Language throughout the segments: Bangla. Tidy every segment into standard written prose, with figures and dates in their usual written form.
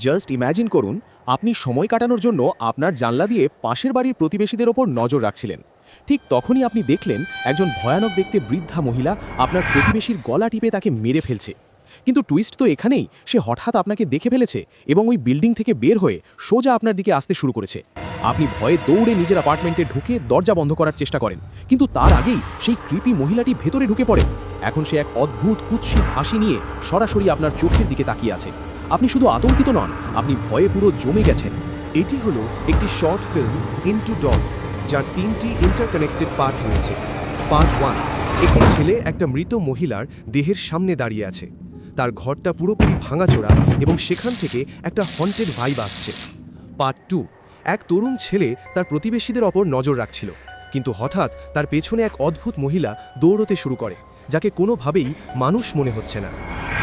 জাস্ট ইম্যাজিন করুন, আপনি সময় কাটানোর জন্য আপনার জানলা দিয়ে পাশের বাড়ির প্রতিবেশীদের ওপর নজর রাখছিলেন। ঠিক তখনই আপনি দেখলেন একজন ভয়ানক দেখতে বৃদ্ধা মহিলা আপনার প্রতিবেশীর গলা টিপে তাকে মেরে ফেলছে। কিন্তু টুইস্ট তো এখানেই, সে হঠাৎ আপনাকে দেখে ফেলেছে এবং ওই বিল্ডিং থেকে বের হয়ে সোজা আপনার দিকে আসতে শুরু করেছে। আপনি ভয়ে দৌড়ে নিজের অ্যাপার্টমেন্টে ঢুকে দরজা বন্ধ করার চেষ্টা করেন, কিন্তু তার আগেই সেই ক্রিপি মহিলাটি ভেতরে ঢুকে পড়ে। এখন সে এক অদ্ভুত কুৎসিত হাসি নিয়ে সরাসরি আপনার চোখের দিকে তাকিয়ে আছে। আপনি শুধু আতঙ্কিত নন, আপনি ভয়ে পুরো জমে গেছেন। এটি হলো একটি শর্ট ফিল্ম ইনটু ডটস, যার 3টি ইন্টারকানেক্টেড পার্ট রয়েছে। পার্ট 1, একটি ছেলে একটা মৃত মহিলার দেহের সামনে দাঁড়িয়ে আছে। তার ঘরটা পুরোপুরি ভাঙাচোরা এবং সেখান থেকে একটা হন্টেড ভাইব আসছে। পার্ট 2, এক তরুণ ছেলে তার প্রতিবেশীদের ওপর নজর রাখছিল, কিন্তু হঠাৎ তার পেছনে এক অদ্ভুত মহিলা দৌড়তে শুরু করে, যাকে কোনোভাবেই মানুষ মনে হচ্ছে না।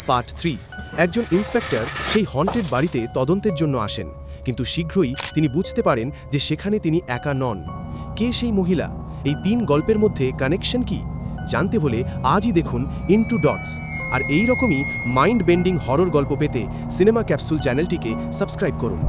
পার্ট 3, একজন ইন্সপেক্টর সেই হন্টেড বাড়িতে তদন্তের জন্য আসেন, কিন্তু শীঘ্রই তিনি বুঝতে পারেন যে সেখানে তিনি একা নন। কে সেই মহিলা? এই 3 গল্পের মধ্যে কানেকশন কি? জানতে হলে আজই দেখুন ইনটু ডটস। আর এই রকমই মাইন্ড বেন্ডিং হরর গল্প পেতে সিনেমা ক্যাপসুল চ্যানেলটিকে সাবস্ক্রাইব করুন।